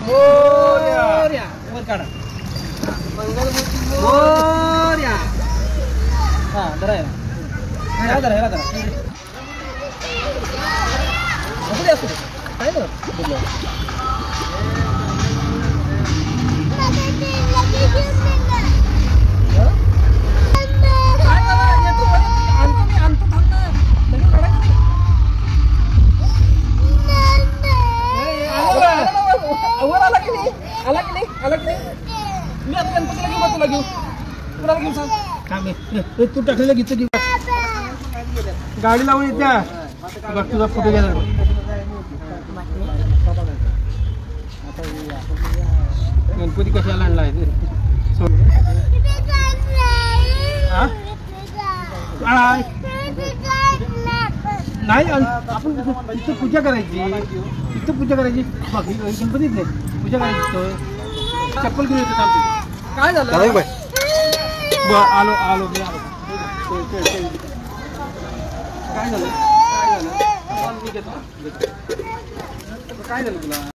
मोरया वर काढा मोरया हा धरा ह्याला धरा ह्याला धरा असू दे असू दे काय ना बोललो मी आता गणपतीला घेऊ तुला घेऊ कुणाला घेऊ सांग तू टाकलेलं गीत घेऊ गाडी लावून येत्या बघ तुझा फोटो घ्यायला गणपती कशाला आणला आहे नाही आपण इथं पूजा करायची इथं पूजा करायची बाकी गणपतीच नाही पूजा करायची चप्पल घेऊन येतो काय झालं आलो आलो काय झालं काय झालं तुला